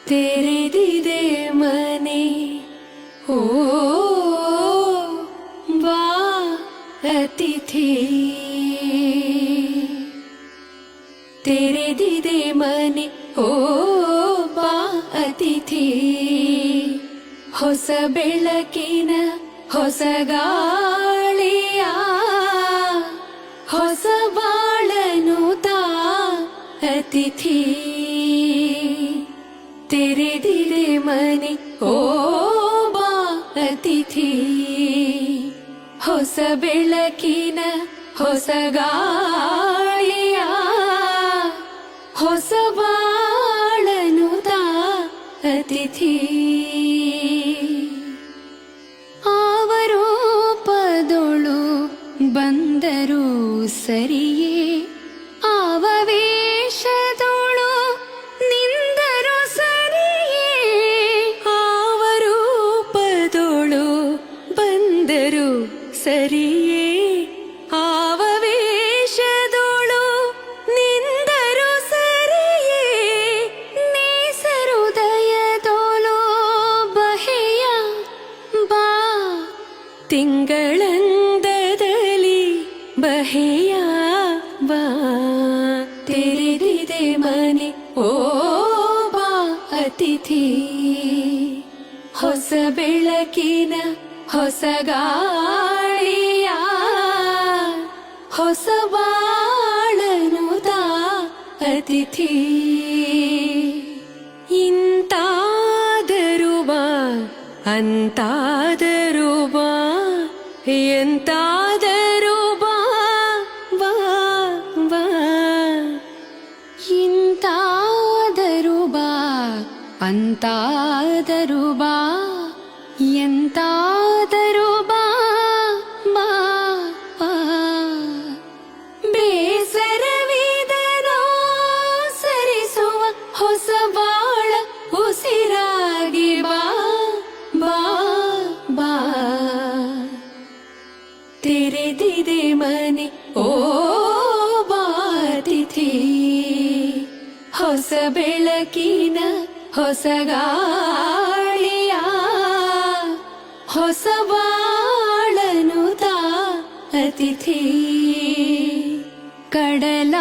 ತೆರೆದಿದೆ ಮನೆ ಓ ಬಾ ಅತಿಥಿ. ತೆರೆದಿದೆ ಮನೆ ಓ ಬಾ ಅತಿಥಿ. ಹೊಸ ಬೆಳಕಿನ ಹೊಸ ಗಾಳಿಯ ಹೊಸ ಬಾಳನು ತಾ ಅತಿಥಿ. ತೆರೆದಿದೆ ಮನೆ ಓ ಬಾ ಅತಿಥಿ. ಹೊಸ ಬೆಳಕಿನ ಹೊಸ ಗಾಳಿಯ ಹೊಸ ಬಾಳನು ತಾ ಅತಿಥಿ. ಆವರೂಪದೊಳು ಬಂದರು ಸರಿಯೇ, ಆವವೇಶದೊಳು ನಿಂದರು ಸರಿಯೇ. ಆವರೂಪದೊಳು ಬಂದರು ಸರಿಯೇ, ಆವವೇಶದೊಳು ನಿಂದರು ಸರಿಯೇ. ನೇಸರುದಯದೊಳು ಬಹೆಯ ಬಾ ತಿಂಗಳಂದದಲ್ಲಿ ಬಹೆಯ ಬಾ. ತೆರೆದಿದೆ ಮನೆ ಓ ಬಾ ಅತಿಥಿ. ಹೊಸ ಬೆಳಕಿನ ಹೊಸ ಗಾಳಿಯ ಹೊಸ ಬಾಳನು ತಾ ಅತಿಥಿ. ಇಂತಾದರೂ ಬಾ ಅಂತಾದರೂ ಬಾ ಎಂತಾದರೂ ಬಾ ಬಾ ಬಾ. ಇಂತಾದರೂ ಬಾ ಅಂತಾದರೂ ಬಾ ಎಂತಾದರೂ ಬಾ ಬಾ ಬಾ. ಬೇಸರವಿದನೋ ಸರಿಸುವ ಹೊಸ ಬಾಳ ಉಸಿರಾಗಿ ಬಾ ಬಾ ಬಾ. ತೆರೆದಿದೆ ಮನೆ ಓ ಬಾ ಅತಿಥಿ. ಹೊಸ ಬೆಳಕಿನ ಹೊಸ ಗಾಳಿಯ ಹೊಸ ಬಾಳನು ತಾ ಅತಿಥಿ. ಕಡಲ